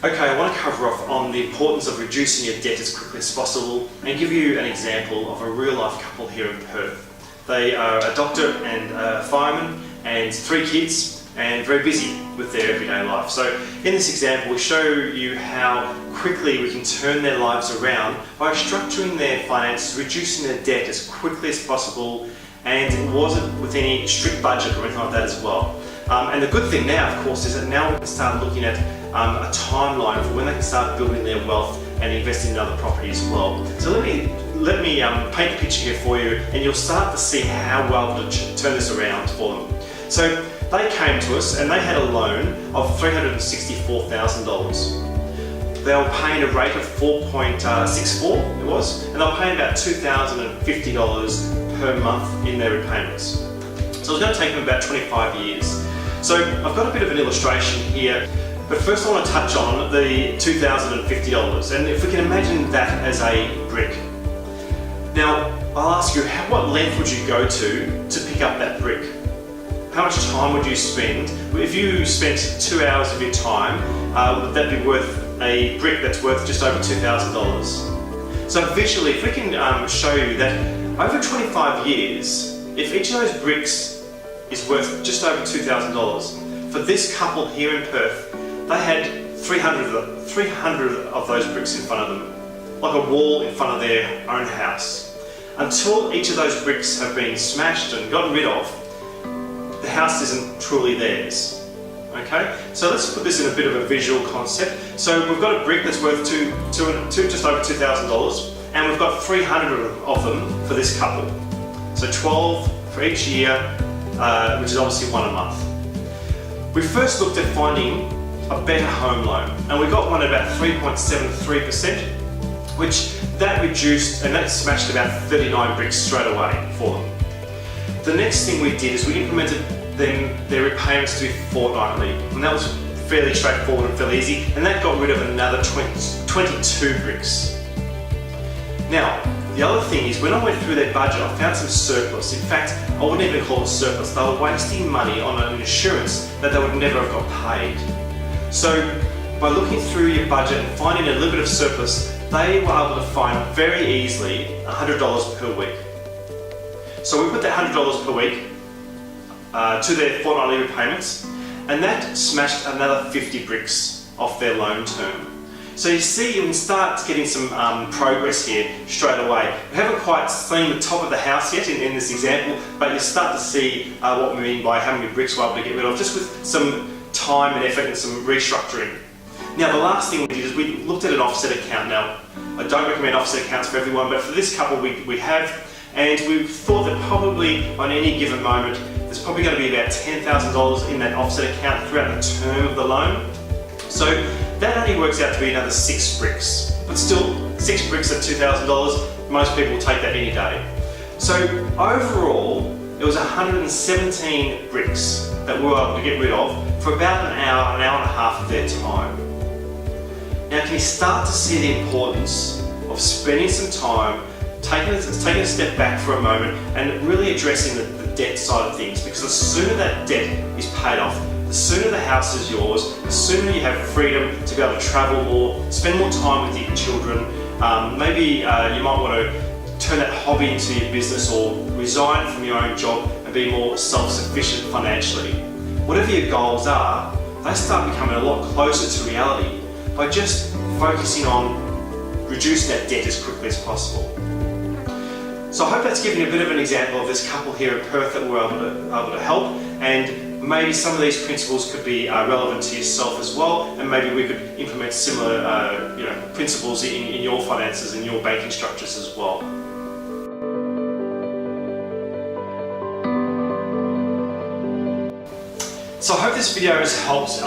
Okay, I want to cover off on the importance of reducing your debt as quickly as possible and give you an example of a real life couple here in Perth. They are a doctor and a fireman and 3 kids and very busy with their everyday life. So in this example we show you how quickly we can turn their lives around by structuring their finances, reducing their debt as quickly as possible, and it wasn't with any strict budget or anything like that as well. And the good thing now, of course, is that now we can start looking at a timeline for when they can start building their wealth and investing in other properties as well. So let me paint a picture here for you, and you'll start to see how well to turn this around for them. So they came to us and they had a loan of $364,000. They were paying a rate of 4.64 it was, and they were paying about $2,050 per month in their repayments. So it's going to take them about 25 years. So I've got a bit of an illustration here, but first I want to touch on the $2,050, and if we can imagine that as a brick. Now I'll ask you, what length would you go to pick up that brick? How much time would you spend? If you spent 2 hours of your time, would that be worth a brick that's worth just over $2,000? So visually, if we can show you that over 25 years, if each of those bricks is worth just over $2,000, for this couple here in Perth, they had 300 of those bricks in front of them, like a wall in front of their own house. Until each of those bricks have been smashed and gotten rid of, the house isn't truly theirs. Okay, so let's put this in a bit of a visual concept. So we've got a brick that's worth just over $2,000, and we've got 300 of them for this couple. So 12 for each year, which is obviously 1 a month. We first looked at finding a better home loan, and we got one at about 3.73%, which that reduced, and that smashed about 39 bricks straight away for them. The next thing we did is we implemented their repayments to be fortnightly, and that was fairly straightforward and fairly easy, and that got rid of another 22 bricks. Now, the other thing is, when I went through their budget, I found some surplus. In fact, I wouldn't even call it surplus. They were wasting money on an insurance that they would never have got paid. So, by looking through your budget and finding a little bit of surplus, they were able to find very easily $100 per week. So we put that $100 per week to their fortnightly repayments, and that smashed another 50 bricks off their loan term. So you see, you can start getting some progress here straight away. We haven't quite seen the top of the house yet in this example, but you start to see what we mean by how many bricks we're able to get rid of, just with some time and effort and some restructuring. Now the last thing we did is we looked at an offset account. Now, I don't recommend offset accounts for everyone, but for this couple we have, and we thought that probably on any given moment there's probably going to be about $10,000 in that offset account throughout the term of the loan. So that only works out to be another 6 bricks. But still, 6 bricks at $2,000, most people will take that any day. So overall, it was 117 bricks that we were able to get rid of for about an hour and a half of their time. Now can you start to see the importance of spending some time, taking a step back for a moment and really addressing the debt side of things, because the sooner that debt is paid off, the sooner the house is yours, the sooner you have freedom to be able to travel more, spend more time with your children. Maybe you might want to turn that hobby into your business, or resign from your own job and be more self-sufficient financially. Whatever your goals are, they start becoming a lot closer to reality by just focusing on reducing that debt as quickly as possible. So I hope that's given you a bit of an example of this couple here in Perth that we're able to help, and maybe some of these principles could be relevant to yourself as well, and maybe we could implement similar principles in your finances and your banking structures as well. So I hope this video has helped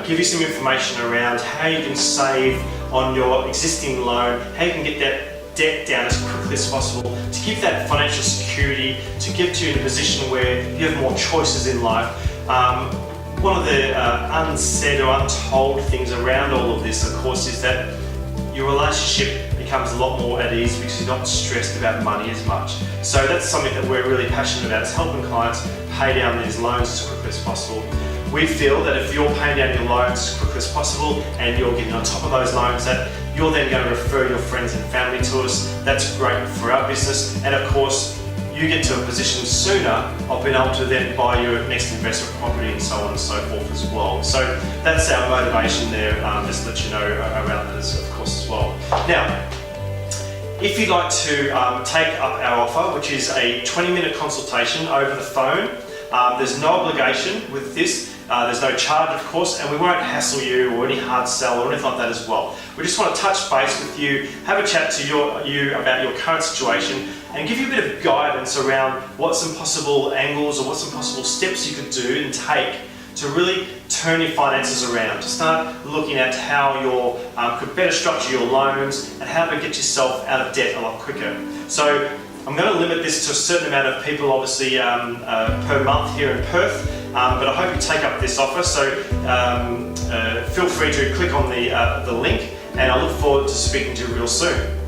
give you some information around how you can save on your existing loan, how you can get that debt down as quickly as possible, to give that financial security, to get you in a position where you have more choices in life. One of the unsaid or untold things around all of this, of course, is that your relationship becomes a lot more at ease because you're not stressed about money as much. So that's something that we're really passionate about, is helping clients pay down these loans as quickly as possible. We feel that if you're paying down your loans as quickly as possible and you're getting on top of those loans, that you're then going to refer your friends and family to us. That's great for our business, and of course you get to a position sooner of being able to then buy your next investment property and so on and so forth as well. So that's our motivation there, just to let you know around that of course as well. Now, if you'd like to take up our offer, which is a 20-minute consultation over the phone, there's no obligation with this. There's no charge, of course, and we won't hassle you or any hard sell or anything like that as well. We just want to touch base with you, have a chat to you about your current situation, and give you a bit of guidance around what some possible angles or what some possible steps you could do and take to really turn your finances around, to start looking at how you could better structure your loans and how to get yourself out of debt a lot quicker. So I'm going to limit this to a certain amount of people, obviously, per month here in Perth, but I hope you take up this offer. So feel free to click on the link, and I look forward to speaking to you real soon.